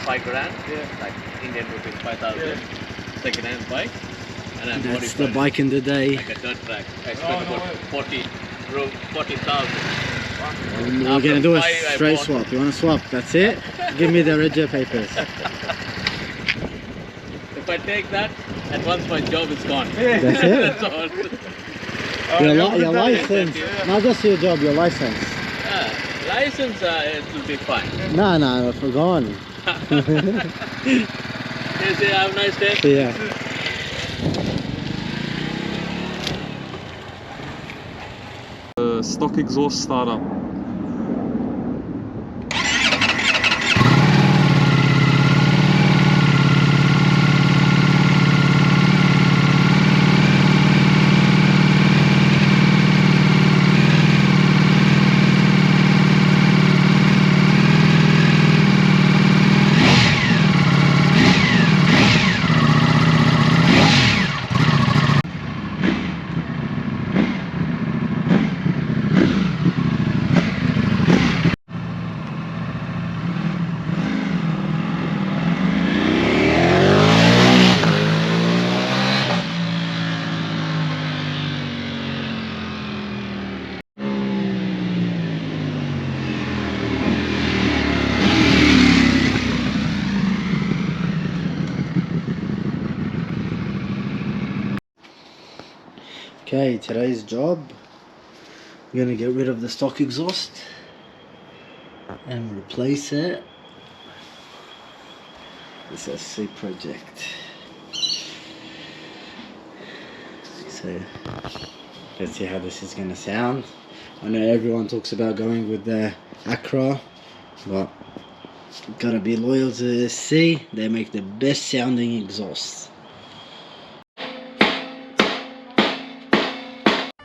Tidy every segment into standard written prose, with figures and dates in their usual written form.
5 grand, like Indian rupees 5,000, second-hand bike, and I'm That's the bike in the day. like a dirt track. I spent about 40,000. We're gonna do a straight swap. You wanna swap? That's it? Give me the reg papers. If I take that, and once my job is gone. That's it? That's all. Your license. Not just your job, your license. License, it will be fine. No, for gone. You say, have a nice day. See ya. Stock exhaust starter. Okay, today's job, we're gonna get rid of the stock exhaust and replace it. This SC project. So let's see how this is gonna sound. I know everyone talks about going with the Acra, but gotta be loyal to SC. They make the best sounding exhausts.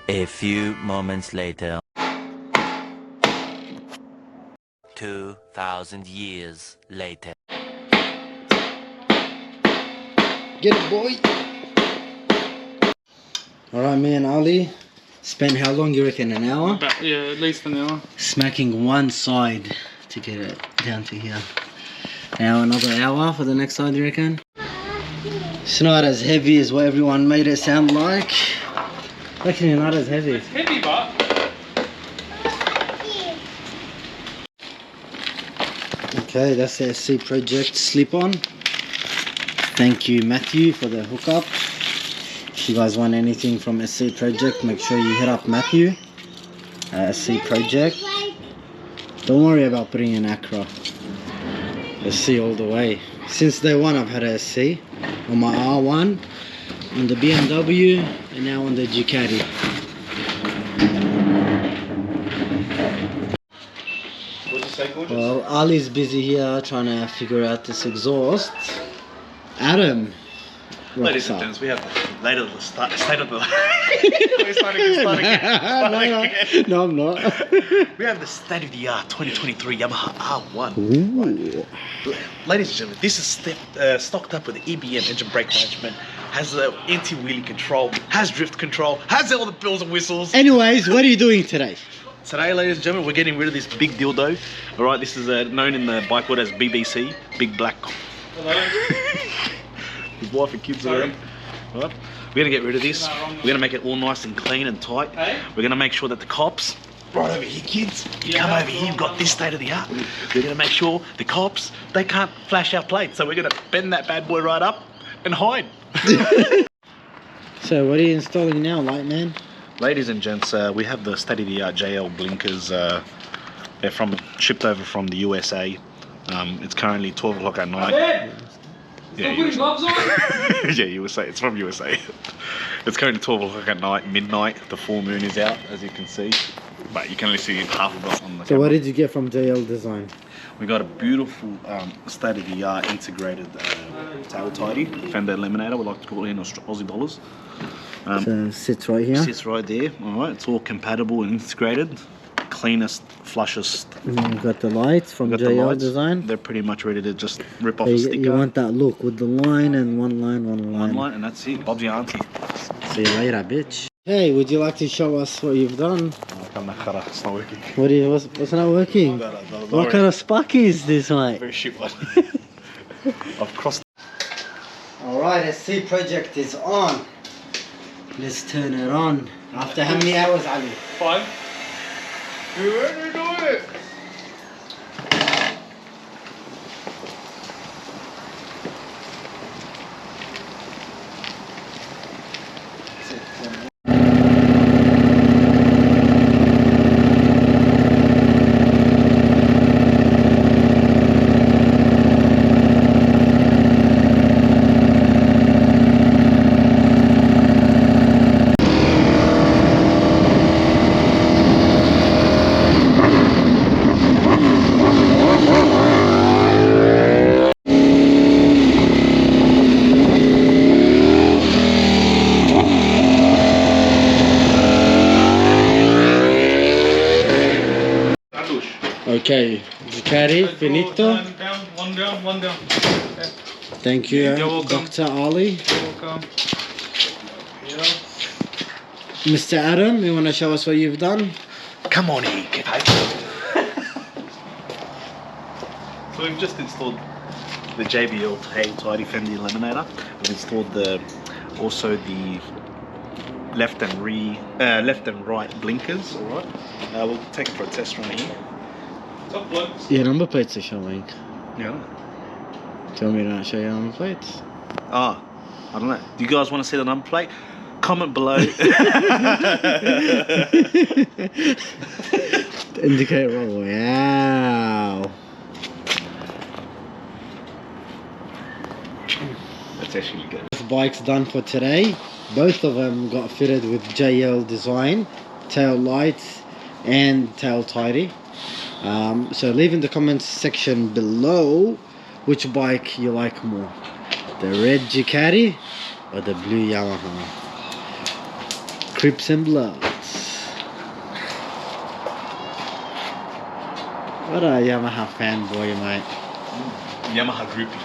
A few moments later. 2,000 years later. Get it, boy! Alright, me and Ali spent how long, you reckon, an hour? Yeah, at least an hour. Smacking one side to get it down to here. Now another hour for the next side, you reckon? It's not as heavy as what everyone made it sound like. Actually, not as heavy. It's heavy, but... Okay, that's the SC Project slip-on. Thank you, Matthew, for the hookup. If you guys want anything from SC Project, make sure you hit up Matthew. SC Project. Don't worry about putting an Acra. SC all the way. Since day one, I've had a SC on my R1, on the BMW, and now on the Ducati. Well, Ali's busy here trying to figure out this exhaust. Adam, ladies and gents, we have the state of the... We're starting again. No, I'm not. We have the state-of-the-art 2023 Yamaha R1. Ooh. Right. Ladies and gentlemen, this is stocked up with EBM engine brake management, has the anti-wheelie control, has drift control, has all the bells and whistles. Anyways, what are you doing today? Today, ladies and gentlemen, we're getting rid of this big dildo. All right, this is known in the bike world as BBC, big black. Hello. His wife and kids are around. Right. We're gonna get rid of this. We're gonna make it all nice and clean and tight. We're gonna make sure that the cops, right over here, kids, you come over here. You've got this state of the art. We're gonna make sure the cops, they can't flash our plates. So we're gonna bend that bad boy right up and hide. So what are you installing now, Lightman? Ladies and gents, we have the state-of-the-art JL blinkers. They're shipped over from the USA. It's currently 12 o'clock at night. Yeah, yeah, USA. It's from USA. It's currently 12 o'clock at night, midnight. The full moon is out, as you can see. But you can only see half of it on the camera. What did you get from JL Design? We got a beautiful state-of-the-art integrated tail tidy, fender eliminator, we like to call it in Aussie dollars. So it sits right here? Sits right there, alright. It's all compatible and integrated. Cleanest, flushest. And then you've got the lights from JL Design. They're pretty much ready to just rip off a sticker. You want that look with the line and one line. One line and that's it. Bob's your auntie. See you later, bitch. Hey, would you like to show us what you've done? It's not working. What's not working? What kind of sparky is this, mate? Very shit one. I've crossed. Alright, SC project is on. Let's turn it on. After how many hours, Ali? 5. You ready to do it? Okay, Ducati, finito. One down. Okay. Thank you, You're welcome. Dr. Ali. You're welcome. Yeah. Mr. Adam, you want to show us what you've done? Come on in, get out. So we've just installed the JBL tail tidy fender eliminator. We've installed also the left and right blinkers. All right. We'll take it for a test run here. Top blokes. Your number plates are showing. Yeah. Do you want me to not show your number plates? I don't know. Do you guys want to see the number plate? Comment below. Indicate roll. Wow. That's actually good. This bike's done for today. Both of them got fitted with JL design, tail lights and tail tidy. So leave in the comments section below which bike you like more, the red Ducati or the blue Yamaha. Crips and Bloods. What a Yamaha fanboy, mate. Yamaha groupie.